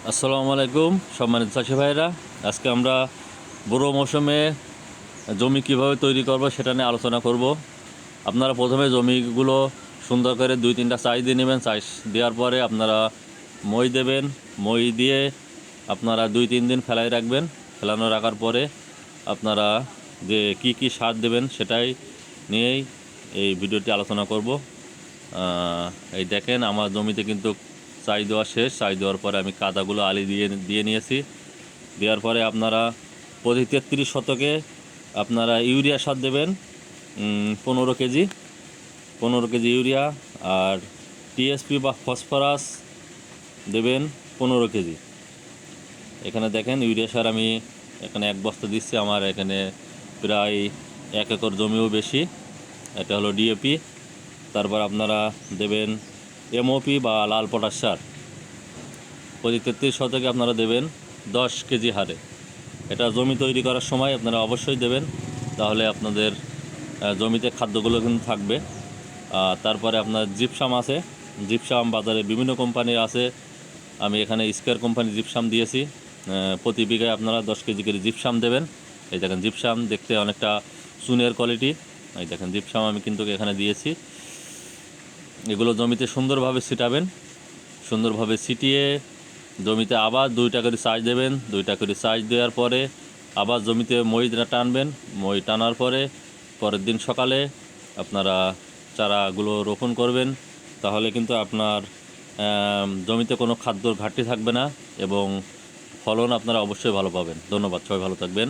আসসালামু আলাইকুম সম্মানিত চাষি ভাইরা। আজকে আমরা বড় মৌসুমে জমি কিভাবে তৈরি করব সেটা নিয়ে আলোচনা করব। আপনারা প্রথমে জমিগুলো সুন্দর করে 2-3টা চাষ দিয়ে নেবেন। চাষ দেওয়ার পরে আপনারা মই দেবেন। মই দিয়ে আপনারা 2-3 দিন ফেলাই রাখবেন। ফেলানো রাখার পরে আপনারা যে কি সার দেবেন সেটাই নিয়েই এই ভিডিওটি আলোচনা করব। এই দেখেন আমার জমিতে কিন্তু চাষ দেওয়া শেষ। চাষ দেওয়ার পরে আমি কাদাগুলো আলি দিয়ে নিয়েছি। দেওয়ার পরে আপনারা প্রতি 33 শতকে আপনারা ইউরিয়া সার দেবেন 15 কেজি ইউরিয়া, আর টিএসপি বা ফসফরাস দেবেন 15 কেজি। এখানে দেখেন ইউরিয়া সার আমি এখানে 1 বস্তা দিচ্ছি। আমার এখানে প্রায় 1 একর জমিও বেশি। এটা হলো ডিএপি। তারপর আপনারা দেবেন এমওপি বা লাল পটাশ সার প্রতি 33 শতকে আপনারা দেবেন 10 কেজি হারে। এটা জমি তৈরি করার সময় আপনারা অবশ্যই দেবেন, তাহলে আপনাদের জমিতে খাদ্যগুলো কিন্তু থাকবে। তারপরে আপনার জিপসাম আছে। জিপসাম বাজারে বিভিন্ন কোম্পানির আছে। আমি এখানে স্কয়ার কোম্পানির জিপসাম দিয়েছি। প্রতি বিঘায় আপনারা 10 কেজি করে জিপসাম দেবেন। এই দেখেন জিপসাম দেখতে অনেকটা চুনের কোয়ালিটি। এই দেখেন জিপসাম আমি কিন্তু এখানে দিয়েছি। এগুলো জমিতে সুন্দরভাবে ছিটাবেন। সুন্দরভাবে ছিটিয়ে জমিতে আবার 2টা করে চাষ দেবেন। 2টা করে চাষ দেওয়ার পরে আবার জমিতে মই টানবেন। মই টানার পরে পরের দিন সকালে আপনারা চারাগুলো রোপণ করবেন। তাহলে কিন্তু আপনার জমিতে কোনো খাদ্যর ঘাটতি থাকবে না এবং ফলন আপনারা অবশ্যই ভালো পাবেন। ধন্যবাদ, সবাই ভালো থাকবেন।